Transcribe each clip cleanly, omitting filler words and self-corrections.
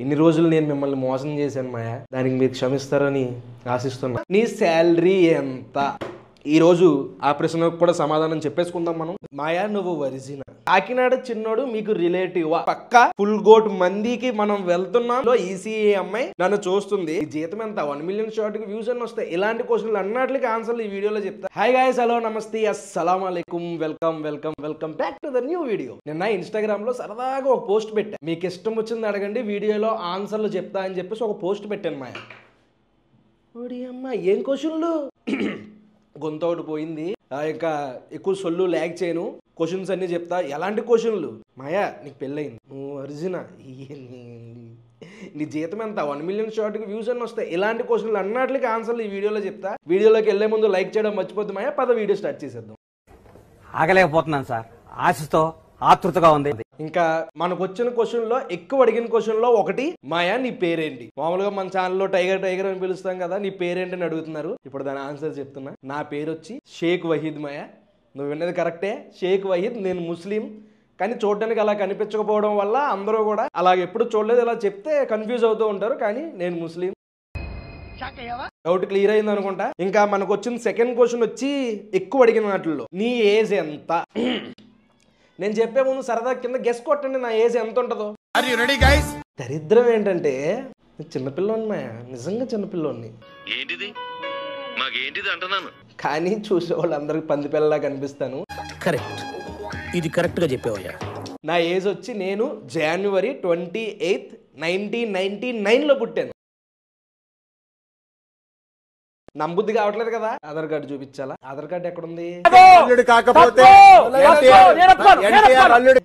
ఇన్ని రోజులు నేను మిమ్మల్ని మోసం చేశాను మాయా, దానికి మీరు క్షమిస్తారని ఆశిస్తున్నా. నీ శాలరీ ఎంత? ఈరోజు ఆ ప్రశ్నకు కూడా సమాధానం చెప్పేసుకుందాం మనం. మాయా, నువ్వు వరిజిన కాకినాడ చిన్నోడు మీకు రిలేటివ్ పక్క ఫుల్ గోట్ మందికి మనం వెళ్తున్నాం. ఈసీఏ అమ్మాయి నన్ను చూస్తుంది. ఈ జీతం ఎంత? 1 మిలియన్ షార్ట్ కి వ్యూస్ అని వస్తాయి. ఇలాంటి క్వశ్చన్లు అన్నిటికీ ఆన్సర్లు ఈ వీడియోలో చెప్తా. హాయ్ గైస్, హలో, నమస్తే, అస్సలాం అలైకుం, welcome welcome welcome back to the new video. నిన్న ఇన్స్టాగ్రామ్ లో సరదాగా ఒక పోస్ట్ పెట్టా. మీకు ఇష్టం వచ్చింది అడగండి, వీడియోలో ఆన్సర్లు చెప్తా అని చెప్పేసి ఒక పోస్ట్ పెట్టాను మాయా. ఓడి అమ్మ, ఏం క్వశ్చన్లు! గొంతోటి పోయింది. ఇంకా ఎక్కువ సొల్లు ల్యాగ్ చేయను, క్వశ్చన్స్ అన్ని చెప్తా. ఎలాంటి క్వశ్చన్లు? మాయా, నీకు పెళ్ళయింది, నువ్వు అర్జున, నీ జీతం ఎంత? 1 మిలియన్ షార్ట్ కి వ్యూస్ అని వస్తాయి. ఇలాంటి క్వశ్చన్లు అన్నిటికీ ఆన్సర్లు ఈ వీడియోలో చెప్తా. వీడియోలోకి వెళ్లే ముందు లైక్ చేయడం మర్చిపోద్దు మాయా. పద వీడియో స్టార్ట్ చేసేద్దాం. ఆగలేకపోతున్నాను సార్, ఆశతో ఆతృతగా ఉంది. ఇంకా మనకు వచ్చిన క్వశ్చన్ లో ఎక్కువ అడిగిన క్వశ్చన్ లో ఒకటి, మాయా నీ పేరేంటి? మామూలుగా మన ఛానల్లో టైగర్ టైగర్ అని పిలుస్తాం కదా, నీ పేరేంటి అని అడుగుతున్నారు. ఇప్పుడు దాని ఆన్సర్ చెప్తున్నా. నా పేరు వచ్చి షేక్ వహీద్ మాయా. నువ్వు విన్నది కరెక్టే, షేక్ వహీద్. నేను ముస్లిం, కానీ చూడడానికి అలా కనిపించకపోవడం వల్ల అందరూ కూడా అలాగ ఎప్పుడు చూడలేదు, ఇలా చెప్తే కన్ఫ్యూజ్ అవుతూ ఉంటారు. కానీ నేను ముస్లిం. డౌట్ క్లియర్ అయింది అనుకుంటా. ఇంకా మనకు వచ్చిన సెకండ్ క్వశ్చన్ వచ్చి ఎక్కువ అడిగిన వాటిల్లో, నీ ఏజ్ ఎంత? నేను చెప్పే ముందు సరదా కింద గెస్ కొట్టండి నా ఏజ్ ఎంత ఉంటుందో. దరిద్రం ఏంటంటే చిన్నపిల్లోని మాయా, నిజంగా చిన్నపిల్లోని. కానీ చూసే వాళ్ళందరికి పంది పిల్లలా కనిపిస్తాను. కరెక్ట్, ఇది కరెక్ట్ గా చెప్పావయ్యా. నా ఏజ్ వచ్చి నేను జనవరి 28, 1999 లో పుట్టాను. నమ్ముద్ది కావట్లేదు కదా. ఆధార్ కార్డు చూపించాలా? ఆధార్ కార్డు ఎక్కడుంది?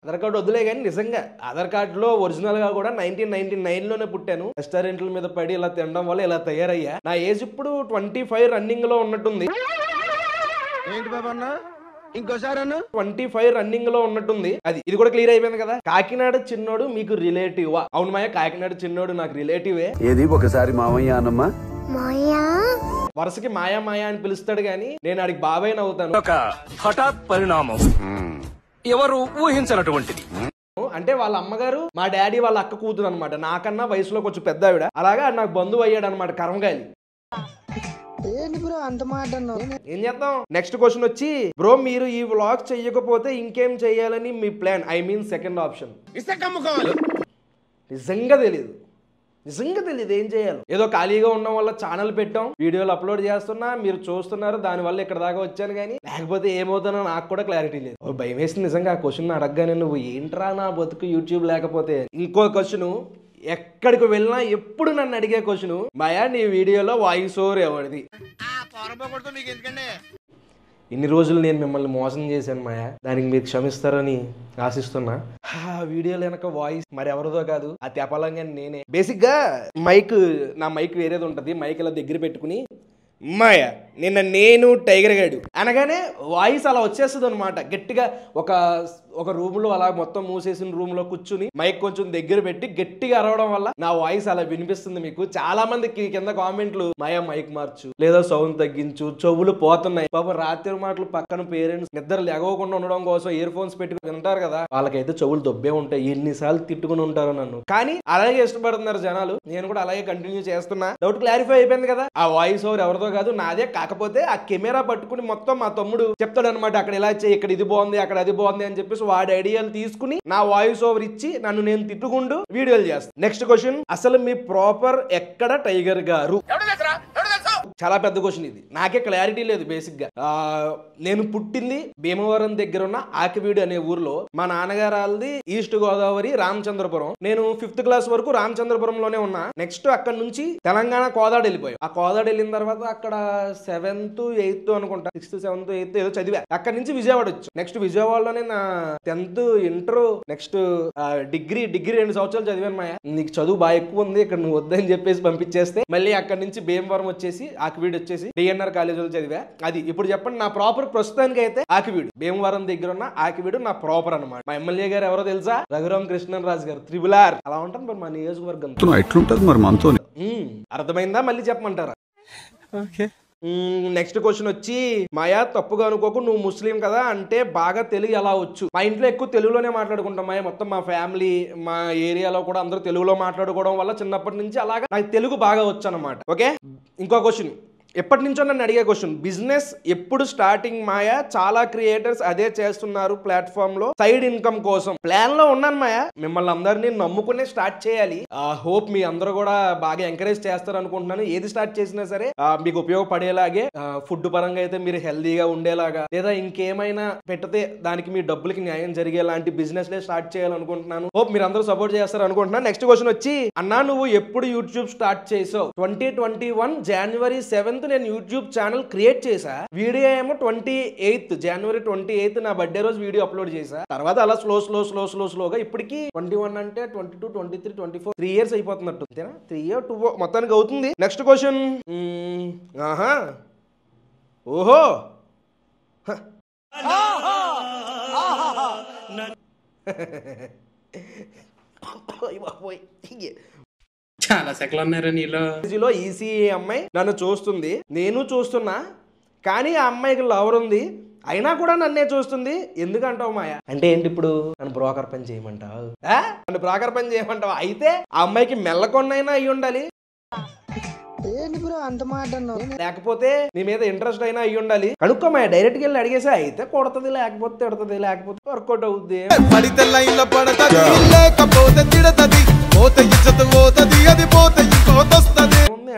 ఆధార్ కార్డు వద్దులే కానీ నిజంగా ఆధార్ కార్డు లో ఒరిజినల్ గా కూడా 1999 లోనే పుట్టాను. రెస్టారెంట్ల మీద పడి ఇలా తినడం వల్ల ఇలా తయారయ్యా. నా ఏజ్ ఇప్పుడు 25 రన్నింగ్ లో ఉన్నట్టుంది. ఇంకోసారి 25 రన్నింగ్ లో ఉన్నట్టుంది. ఇది కూడా క్లియర్ అయిపోయింది కదా. కాకినాడ చిన్నోడు మీకు రిలేటివ్? అవును మాయ, కాకినాడ చిన్నోడు నాకు రిలేటివే. ఏది ఒకసారి మామయ్య అనమ్మా, వరుసకి మాయా మాయా అని పిలుస్తాడు గానీ నేను ఆడికి బాబాయ్ నవ్వుతాను. ఒక హఠాత్ పరిణామం, ఎవరు ఊహించినటువంటిది. అంటే వాళ్ళ అమ్మగారు మా డాడీ వాళ్ళ అక్క కూతురు అనమాట. నాకన్నా వయసులో కొంచెం పెద్ద ఆవిడ. అలాగా నాకు బంధువు అయ్యాడు అనమాట, కర్మగాలి. ఏం చేద్దాం. నెక్స్ట్ క్వశ్చన్ వచ్చి, బ్రో మీరు ఈ వ్లాగ్ చెయ్యకపోతే ఇంకేం చెయ్యాలని మీ plan? I mean second option. నిజంగా తెలియదు, ఏం చేయాలి. ఏదో ఖాళీగా ఉండడం వల్ల ఛానల్ పెట్టాం, వీడియోలు అప్లోడ్ చేస్తున్నా, మీరు చూస్తున్నారు, దాని వల్ల ఇక్కడ దాకా వచ్చాను. కానీ లేకపోతే ఏమవుతానో నాకు కూడా క్లారిటీ లేదు. భయం వేసింది నిజంగా ఆ క్వశ్చన్ అడగగానే. నువ్వు ఏంట్రా నా బతుకు యూట్యూబ్ లేకపోతే. ఇంకో క్వశ్చన్, ఎక్కడికి వెళ్ళినా ఎప్పుడు నన్ను అడిగే క్వశ్చన్, మాయా నీ వీడియోలో వాయిస్ ఓవర్ ఎవరిది? ఇన్ని రోజులు నేను మిమ్మల్ని మోసం చేశాను మాయా, దానికి మీరు క్షమిస్తారని ఆశిస్తున్నా. వీడియోలో వెనక వాయిస్ మరి ఎవరిదో కాదు, ఆ తెపాలంగా నేనే. బేసిక్ గా నా మైక్ వేరేది ఉంటది. మైక్ ఇలా దగ్గర పెట్టుకుని మాయా నిన్న నేను టైగర్ గాడు అనగానే వాయిస్ అలా వచ్చేస్తుంది అనమాట. గట్టిగా ఒక రూమ్ లో అలా మొత్తం మూసేసిన రూమ్ లో కూర్చుని మైక్ కొంచెం దగ్గర పెట్టి గట్టిగా అరవడం వల్ల నా వాయిస్ అలా వినిపిస్తుంది మీకు. చాలా మందికి కింద కామెంట్లు, మాయా మైక్ మార్చు లేదా సౌండ్ తగ్గించు, చెవులు పోతున్నాయి. పాపం రాత్రి మాటలు పక్కన పేరెంట్స్ నిద్ర లేగకుండా ఉండడం కోసం ఇయర్ ఫోన్స్ పెట్టుకుని వింటారు కదా, వాళ్ళకైతే చెవులు దొబ్బే ఉంటాయి. ఎన్నిసార్లు తిట్టుకుని ఉంటారు నన్ను. కానీ అలాగే ఇష్టపడుతున్నారు జనాలు, నేను కూడా అలాగే కంటిన్యూ చేస్తున్నా. డౌట్ క్లారిఫై అయిపోయింది కదా. ఆ వాయిస్ ఓవర్ ఎవరిదో కాదు, నాదే. కాకపోతే ఆ కెమెరా పట్టుకుని మొత్తం మా తమ్ముడు చెప్తాడు అనమాట, అక్కడ ఇలా చేయి, ఇక్కడ ఇది బాగుంది, అక్కడ అది బాగుంది అని చెప్పేసి వాడి ఐడియాలు తీసుకుని నా వాయిస్ ఓవర్ ఇచ్చి నన్ను నేను తిట్టుకుంటూ వీడియోలు చేస్తాను. నెక్స్ట్ క్వశ్చన్, అసలు మీ ప్రాపర్ ఎక్కడ టైగర్ గారు? చాలా పెద్ద క్వశ్చన్ ఇది, నాకే క్లారిటీ లేదు. బేసిక్ గా నేను పుట్టింది భీమవరం దగ్గర ఉన్న ఆకివీడు అనే ఊర్లో. మా నాన్నగారు వాళ్ళది ఈస్ట్ గోదావరి రామచంద్రపురం. నేను 5th క్లాస్ వరకు రామచంద్రపురంలోనే ఉన్నా. నెక్స్ట్ అక్కడ నుంచి తెలంగాణ కోదాడ వెళ్ళిపోయాం. ఆ కోదాడ వెళ్ళిన తర్వాత అక్కడ 7th 8th అనుకుంటా, 6th 7th 8th ఏదో చదివా. అక్కడ నుంచి విజయవాడ వచ్చు. నెక్స్ట్ విజయవాడలోనే నా 10th ఇంటర్, నెక్స్ట్ డిగ్రీ 2 సంవత్సరాలు చదివాను. మాయా నీకు చదువు బాగా ఎక్కువ ఉంది, ఇక్కడ నువ్వు వద్దని చెప్పేసి పంపించేస్తే మళ్ళీ అక్కడ నుంచి భీమవరం వచ్చేసి ఆకివీడు వచ్చేసి డిఎన్ఆర్ కాలేజీలో చదివా. అది ఇప్పుడు చెప్పండి, నా ప్రాపర్ ప్రస్తుతానికి అయితే ఆకివీడు, భీమవరం దగ్గర ఉన్న ఆకివీడు నా ప్రాపర్ అనమాట. మా ఎమ్మెల్యే గారు ఎవరో తెలుసా? రఘురామ్ కృష్ణరాజు గారు, త్రిబులార్. అలా ఉంటుంది మరి మా నియోజకవర్గం. ఎట్లుంటది మరి మనతో? అర్థమైందా? మళ్ళీ చెప్పమంటారా? నెక్స్ట్ క్వశ్చన్ వచ్చి మాయా తప్పుగా అనుకోకు, నువ్వు ముస్లిం కదా అంటే బాగా తెలుగు ఎలా వచ్చు? మా ఇంట్లో ఎక్కువ తెలుగులోనే మాట్లాడుకుంటాం మాయా. మొత్తం మా ఫ్యామిలీ మా ఏరియాలో కూడా అందరూ తెలుగులో మాట్లాడుకోవడం వల్ల చిన్నప్పటి నుంచి అలాగా నాకు తెలుగు బాగా వచ్చు అన్నమాట. ఓకే, ఇంకో క్వశ్చన్ ఎప్పటి నుంచో నన్ను అడిగే క్వశ్చన్, బిజినెస్ ఎప్పుడు స్టార్టింగ్ మాయా? చాలా క్రియేటర్స్ అదే చేస్తున్నారు ప్లాట్ఫామ్ లో సైడ్ ఇన్కమ్ కోసం. ప్లాన్ లో ఉన్నాను మాయా, మిమ్మల్ని అందరినీ నమ్ముకునే స్టార్ట్ చేయాలి. హోప్ మీ అందరూ కూడా బాగా ఎంకరేజ్ చేస్తారు అనుకుంటున్నాను. ఏది స్టార్ట్ చేసినా సరే మీకు ఉపయోగపడేలాగే, ఫుడ్ పరంగా అయితే మీరు హెల్దీగా ఉండేలాగా, లేదా ఇంకేమైనా పెట్టితే దానికి మీ డబ్బులకి న్యాయం జరిగేలాంటి బిజినెస్ లే స్టార్ట్ చేయాలనుకుంటున్నాను. హోప్ మీరు అందరూ సపోర్ట్ చేస్తారు అనుకుంటున్నాను. నెక్స్ట్ క్వశ్చన్ వచ్చి, అన్నా నువ్వు ఎప్పుడు యూట్యూబ్ స్టార్ట్ చేసావు? 2021 January 7th నేను యూట్యూబ్ ఛానల్ క్రియేట్ చేసా. వీడియో ఏమో January 28th నా బర్త్డే రోజు వీడియో అప్లోడ్ చేసా. తర్వాత అలా స్లోగా ఇప్పటికి 21 అంటే 22, 23, 24 3 years అయిపోతున్నట్టు. 3 or 2 మొత్తానికి అవుతుంది. నెక్స్ట్ క్వశ్చన్, ఓహో చాలా సెకలు ఉన్నారా నీలో? ఈసీఏ అమ్మాయి నన్ను చూస్తుంది, నేను చూస్తున్నా, కానీ ఆ అమ్మాయికి లవర్ ఉంది, అయినా కూడా నన్నే చూస్తుంది. ఎందుకంటావు మాయా? అంటే ఏంటి ఇప్పుడు నన్ను బ్రోకర్ పని చేయమంటావు? నన్ను బ్రోకర్ పని చేయమంటావు? అయితే ఆ అమ్మాయికి మెల్లకొన్నైనా అయ్యి ఉండాలి, లేకపోతే నీ మీద ఇంట్రెస్ట్ అయినా అయ్యి ఉండాలి. కనుక్కోమాయ, డైరెక్ట్ గా వెళ్ళి అడిగేసా. అయితే కొడుతుంది, లేకపోతే తిడుతుంది, లేకపోతే వర్కౌట్ అవుద్ది.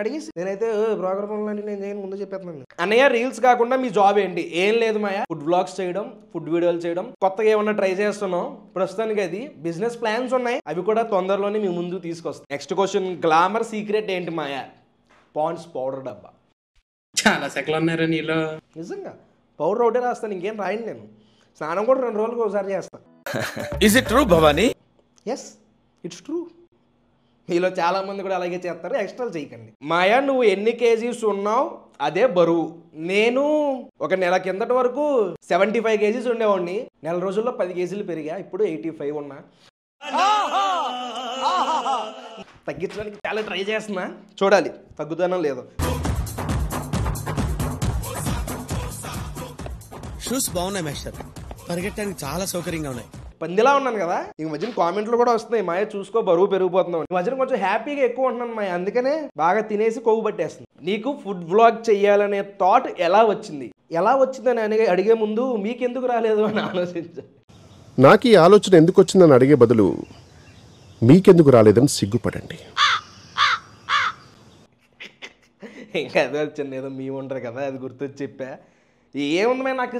అడిగేసి నేనైతే బ్రోకర్ పనులు నేను ముందు చెప్పేస్తున్నాను. అన్నయ్య రీల్స్ కాకుండా మీ జాబ్ ఏంటి? ఏం లేదు మాయా, ఫుడ్ వ్లాగ్స్ చేయడం, ఫుడ్ వీడియోలు చేయడం. కొత్తగా ఏమన్నా ట్రై చేస్తున్నాం ప్రస్తుతానికి. అది బిజినెస్ ప్లాన్స్ ఉన్నాయి, అవి కూడా తొందరలోనే మీ ముందు తీసుకొస్తాం. నెక్స్ట్ క్వశ్చన్, గ్లామర్ సీక్రెట్ ఏంటి మాయా? పాండ్స్ పౌడర్ డబ్బా. చాలా సెకలు ఉన్నారా నీలో? నిజంగా పౌడర్ ఒకటే రాస్తాను, ఇంకేం రాయను నేను. స్నానం కూడా 2 రోజులకు ఒకసారి చేస్తాను. Is it true Bhavani? Yes, it's true. మీలో చాలా మంది కూడా అలాగే చేస్తారు, ఎక్స్ట్రాలు చేయకండి. మాయా నువ్వు ఎన్ని కేజీస్ ఉన్నావు అదే బరువు? నేను ఒక నెల కిందటి వరకు 75 kgs ఉండేవాడిని. నెల రోజుల్లో 10 kgs పెరిగా, ఇప్పుడు 85 ఉన్నా. తగ్గించడానికి చాలా ట్రై చేస్తున్నా, చూడాలి తగ్గుతానో లేదో. షూస్ బాగున్నాయి మేస్టర్, పరిగెట్టడానికి చాలా సౌకర్యంగా ఉన్నాయి. పందిలా ఉన్నాను కదా, ఈ మధ్యన కామెంట్లు కూడా వస్తున్నాయి, మాయ చూసుకో బరువు పెరిగిపోతున్నావు. ఈ మధ్యన కొంచెం హ్యాపీగా ఎక్కువ ఉంటున్నాను మాయ, అందుకనే బాగా తినేసి కొవ్వు పట్టేస్తుంది. నీకు ఫుడ్ వ్లాగ్ చెయ్యాలనే థాట్ ఎలా వచ్చింది? ఎలా వచ్చిందని అడిగే ముందు మీకెందుకు రాలేదు అని ఆలోచించాను. నాకు ఈ ఆలోచన ఎందుకు వచ్చిందని అడిగే బదులు మీకెందుకు రాలేదని సిగ్గుపడండి. ఇంకా అదే వచ్చింది, ఏదో మీ ఉంటారు కదా, అది గుర్తొచ్చి చెప్పా. ఏముంది, నాకు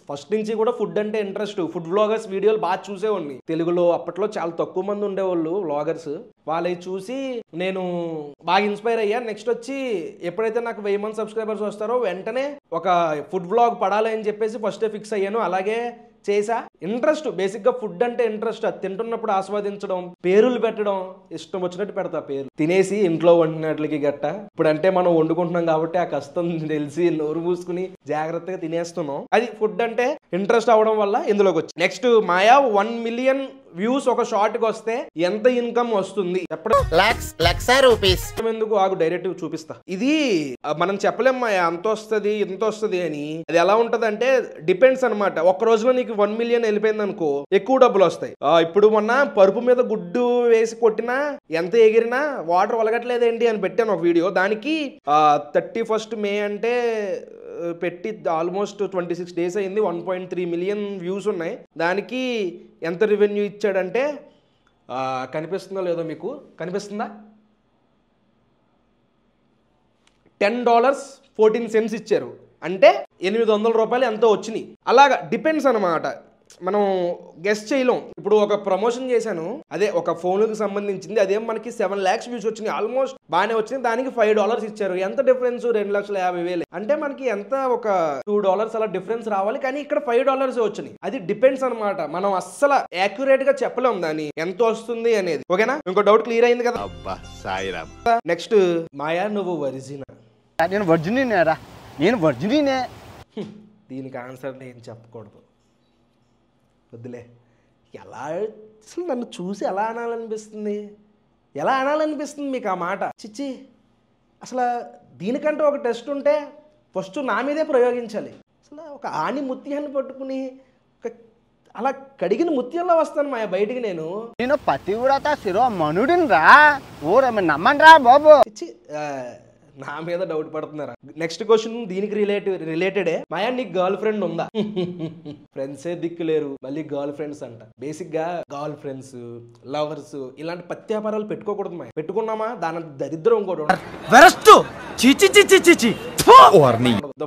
ఫస్ట్ నుంచి కూడా ఫుడ్ అంటే ఇంట్రెస్ట్. ఫుడ్ వ్లాగర్స్ వీడియోలు బాగా చూసేవాడిని. తెలుగులో అప్పట్లో చాలా తక్కువ మంది ఉండేవాళ్ళు వ్లాగర్స్. వాళ్ళవి చూసి నేను బాగా ఇన్స్పైర్ అయ్యా. నెక్స్ట్ వచ్చి ఎప్పుడైతే నాకు 1000 మంది సబ్స్క్రైబర్స్ వస్తారో వెంటనే ఒక ఫుడ్ వ్లాగ్ పడాలి అని చెప్పేసి ఫస్టే ఫిక్స్ అయ్యాను. అలాగే చేసా. ఇంట్రెస్ట్, బేసిక్గా ఫుడ్ అంటే ఇంట్రెస్ట్. అది తింటున్నప్పుడు ఆస్వాదించడం, పేర్లు పెట్టడం, ఇష్టం వచ్చినట్టు పెడతా పేర్లు. తినేసి ఇంట్లో వండినట్లకి గట్ట. ఇప్పుడు అంటే మనం వండుకుంటున్నాం కాబట్టి ఆ కష్టం తెలిసి నోరు మూసుకుని జాగ్రత్తగా తినేస్తున్నాం. అది ఫుడ్ అంటే ఇంట్రెస్ట్ అవడం వల్ల ఇందులోకి వచ్చి. నెక్స్ట్ మాయా 1 million వ్యూస్ ఒక షార్ట్ కి వస్తే ఎంత ఇన్కమ్ వస్తుంది చెప్పడం? ₹1,00,000. ఎందుకు ఆగు, డైరెక్ట్ చూపిస్తా. ఇది మనం చెప్పలేం మాయా అంత వస్తుంది ఇంత వస్తుంది అని. అది ఎలా ఉంటది అంటే డిపెండ్స్ అనమాట. ఒక్క రోజులో నీకు 1 million వెళ్ళిపోయింది అనుకో, ఎక్కువ డబ్బులు వస్తాయి. ఇప్పుడు మొన్న పరుపు మీద గుడ్డు వేసి కొట్టినా ఎంత ఎగిరినా వాటర్ ఒలగట్లేదేంటి అని పెట్టాను ఒక వీడియో. దానికి 31st May అంటే పెట్టి ఆల్మోస్ట్ 26 days అయింది. 1.3 million వ్యూస్ ఉన్నాయి. దానికి ఎంత రెవెన్యూ ఇచ్చాడంటే, కనిపిస్తుందో లేదో మీకు, కనిపిస్తుందా? $10.14 ఇచ్చారు. అంటే $800 ఎంతో వచ్చినాయి. అలాగా డిపెండ్స్ అనమాట, మనం గెస్ట్ చేయలేం. ఇప్పుడు ఒక ప్రమోషన్ చేశాను, అదే ఒక ఫోన్కి సంబంధించింది, అదేం మనకి 7 lakhs వ్యూస్ వచ్చినాయి. ఆల్మోస్ట్ బాగానే వచ్చినాయి. దానికి $5 ఇచ్చారు. ఎంత డిఫరెన్స్? 2,50,000. అంటే మనకి ఎంత ఒక $2 అలా డిఫరెన్స్ రావాలి, కానీ ఇక్కడ $5 వచ్చినాయి. అది డిపెండ్స్ అనమాట. మనం అస్సలు యాక్యురేట్ గా చెప్పలేం దాన్ని ఎంత వస్తుంది అనేది. ఓకేనా? ఇంకో డౌట్ క్లియర్ అయింది కదా? నెక్స్ట్ మాయా నువ్వు వర్జినా? నేను వర్జినే. దీనికి ఆన్సర్ నేను చెప్పకూడదు, వద్దులే. ఎలా అసలు నన్ను చూసి ఎలా అనాలనిపిస్తుంది? మీకు ఆ మాట? చిచ్చి, అసలు దీనికంటే ఒక టెస్ట్ ఉంటే ఫస్ట్ నా మీదే ప్రయోగించాలి. అసలు ఒక ఆని ముత్యాన్ని పట్టుకుని అలా కడిగిన ముత్యంలో వస్తాను మాయా బయటికి. నేను పతివ్రత శిరోమణుడిని రా ఊరమ్మ నమ్మండి రా బాబు. నా మీద డౌట్ పడుతున్నారా? నెక్స్ట్ క్వశ్చన్ దీనికి రిలేటెడే. మాయా నీకు గర్ల్ ఫ్రెండ్ ఉందా? ఫ్రెండ్సే దిక్కు లేరు, మళ్ళీ గర్ల్ ఫ్రెండ్స్ అంట. బేసిక్ గా గర్ల్ ఫ్రెండ్స్, లవర్స్ ఇలాంటి పత్యాపారాలు పెట్టుకోకూడదు మాయా. పెట్టుకున్నామా దాని దరిద్రం కూడా.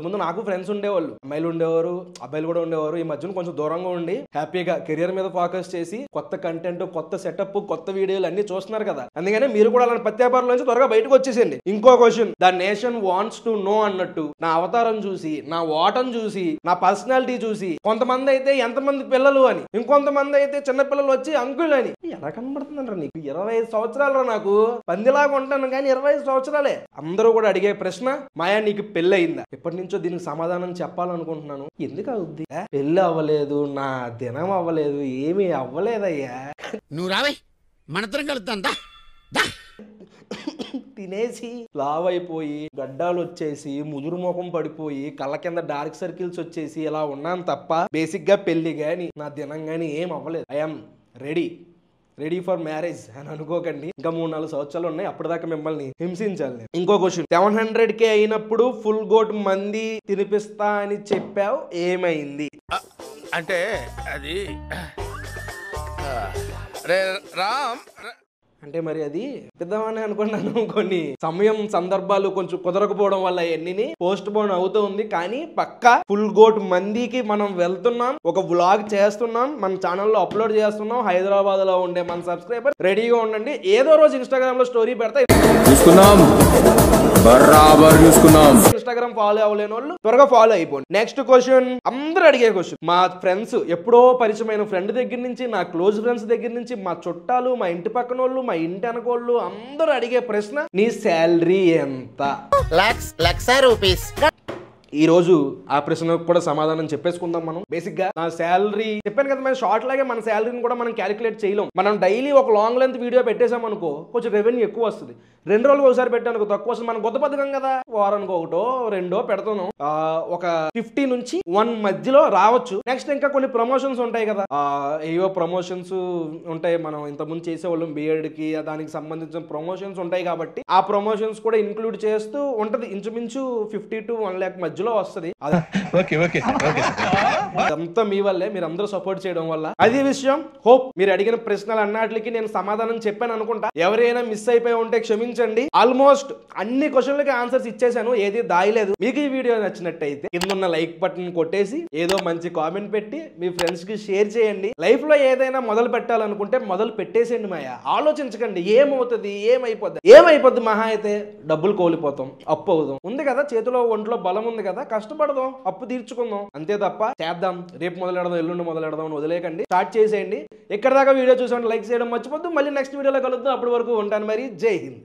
ముందు నాకు ఫ్రెండ్స్ ఉండేవాళ్ళు, అమ్మాయిలు ఉండేవారు, అబ్బాయిలు కూడా ఉండేవారు. ఈ మధ్యన కొంచెం దూరంగా ఉండి హ్యాపీగా కెరియర్ మీద ఫోకస్ చేసి కొత్త కంటెంట్, కొత్త సెటప్, కొత్త వీడియోలు అన్ని చూస్తున్నారు కదా. అందుకనే మీరు కూడా అలాంటి పత్యాపారాల నుంచి త్వరగా బయటకు వచ్చేసేయండి. ఇంకో question, the nation wants to know అన్నట్టు నా అవతారం చూసి, నా ఓటం చూసి, నా పర్సనాలిటీ చూసి కొంతమంది అయితే ఎంతమంది పిల్లలు అని, ఇంకొంతమంది అయితే చిన్న పిల్లలు వచ్చి అంకుల్ అని. ఎలా కనబడుతుందంటారా నీకు? 25 సంవత్సరాలు నాకు పందిలాగా ఉంటాను కానీ 25 సంవత్సరాలే. అందరూ కూడా అడిగే ప్రశ్న, మాయా నీకు పెళ్ళి అయిందా? ఎప్పటి నుంచో దీనికి సమాధానం చెప్పాలనుకుంటున్నాను. ఎందుకు అవుద్ది? పెళ్ళి అవ్వలేదు, నా దినం అవ్వలేదు, ఏమీ అవ్వలేదయ్యా. నువ్వు రావే మనతరం కలుద్దాం. తినేసి లావ్ అయిపోయి, గడ్డాలు వచ్చేసి, ముదురు ముఖం పడిపోయి, కళ్ళ కింద డార్క్ సర్కిల్స్ వచ్చేసి ఇలా ఉన్నాను తప్ప బేసిక్ గా పెళ్లి గాని నా దినం గాని ఏం అవ్వలేదు. ఐఎమ్ రెడీ ఫర్ మ్యారేజ్ అని అనుకోకండి. ఇంకా 3-4 సంవత్సరాలు ఉన్నాయి, అప్పటిదాకా మిమ్మల్ని హింసించాలి. ఇంకో క్వశ్చన్, 700K అయినప్పుడు ఫుల్ గోట్ మంది తినిపిస్తా అని చెప్పావు, ఏమైంది? అంటే అది రామ్ అంటే మరి అది పెద్దవాడిని అనుకున్నాను. కొన్ని సందర్భాలు కొంచెం కుదరకపోవడం వల్ల ఎన్ని పోస్ట్ పోన్ అవుతూ ఉంది. కానీ పక్కా ఫుల్ గోట్ మందికి మనం వెళ్తున్నాం, ఒక వ్లాగ్ చేస్తున్నాం, మన ఛానల్లో అప్లోడ్ చేస్తున్నాం. హైదరాబాద్ లో ఉండే మన సబ్స్క్రైబర్ రెడీగా ఉండండి. ఏదో రోజు ఇన్స్టాగ్రామ్ లో స్టోరీ పెడతా, ఇన్స్టాగ్రామ్ ఫాలో అవ్వలేని వాళ్ళు త్వరగా ఫాలో అయిపోండి. నెక్స్ట్ క్వశ్చన్, అందరూ అడిగే క్వశ్చన్. మా ఫ్రెండ్స్, ఎప్పుడో పరిచయమైన ఫ్రెండ్ దగ్గర నుంచి, నా క్లోజ్ ఫ్రెండ్స్ దగ్గర నుంచి, మా చుట్టాలు, మా ఇంటి పక్కన వాళ్ళు, మా ఇంటి అనుకోళ్ళు అందరూ అడిగే ప్రశ్న, నీ శాలరీ ఎంత? లక్ష రూపీస్. ఈ రోజు ఆ ప్రశ్నకు కూడా సమాధానం చెప్పేసుకుందాం మనం. బేసిక్ గా నా శాలరీ చెప్పాను కదా, మన షార్ట్ లాగే మన శాలరీని కూడా మనం క్యాలిక్యులేట్ చేయలేం. మనం డైలీ ఒక లాంగ్ లెంత్ వీడియో పెట్టేసాం అనుకో, కొంచెం రెవెన్యూ ఎక్కువ వస్తుంది. 2 రోజులకు ఒకసారి పెట్టానుకో తక్కువ వస్తుంది. మనం కొత్త పథకం కదా, వారానికి 1 or 2 పెడతాను. ఒక 50 నుంచి 1 మధ్యలో రావచ్చు. నెక్స్ట్ ఇంకా కొన్ని ప్రమోషన్స్ ఉంటాయి కదా, ఏవో ప్రమోషన్స్ ఉంటాయి. మనం ఇంతకుముందు చేసేవాళ్ళం బిఎడ్ కి, దానికి సంబంధించిన ప్రమోషన్స్ ఉంటాయి కాబట్టి ఆ ప్రమోషన్స్ కూడా ఇంక్లూడ్ చేస్తూ ఉంటది. ఇంచుమించు 50 to 1 lakh మధ్యలో వస్తుంది. అదంతా మీ వల్లే, మీరు అందరూ సపోర్ట్ చేయడం వల్ల. అది విషయం. హోప్ మీరు అడిగిన ప్రశ్నలు అన్నిటికి నేను సమాధానం చెప్పాను అనుకుంటా. ఎవరైనా మిస్ అయిపోయి ఉంటే క్షమించండి. ఆల్మోస్ట్ అన్ని క్వశ్చన్లకి ఆన్సర్స్ ఇచ్చేసాను, ఏది దాయలేదు. మీకు ఈ వీడియో నచ్చినట్టయితే కింద లైక్ బటన్ కొట్టేసి ఏదో మంచి కామెంట్ పెట్టి మీ ఫ్రెండ్స్ కి షేర్ చేయండి. లైఫ్ లో ఏదైనా మొదలు పెట్టాలనుకుంటే మొదలు పెట్టేసేయండి మాయా. ఆలోచించకండి ఏమవుతుంది, ఏమైపోద్ది. మహా అయితే డబ్బులు కోల్పోతాం, అప్పు అవుదాం. ఉంది కదా చేతిలో, ఒంట్లో బలం ఉంది కదా, కష్టపడదాం, అప్పు తీర్చుకుందాం, అంతే తప్ప చేద్దాం, రేపు మొదలెడదాం, ఎల్లుండి మొదలెడదాం అని వదిలేకండి. స్టార్ట్ చేసేయండి. ఎక్కడ దాకా వీడియో చూసాను లైక్ చేయడం మర్చిపోద్దు. మళ్ళీ నెక్స్ట్ వీడియోలో కలుద్దాం. అప్పటి వరకు ఉంటాను మరి. జై హింద్.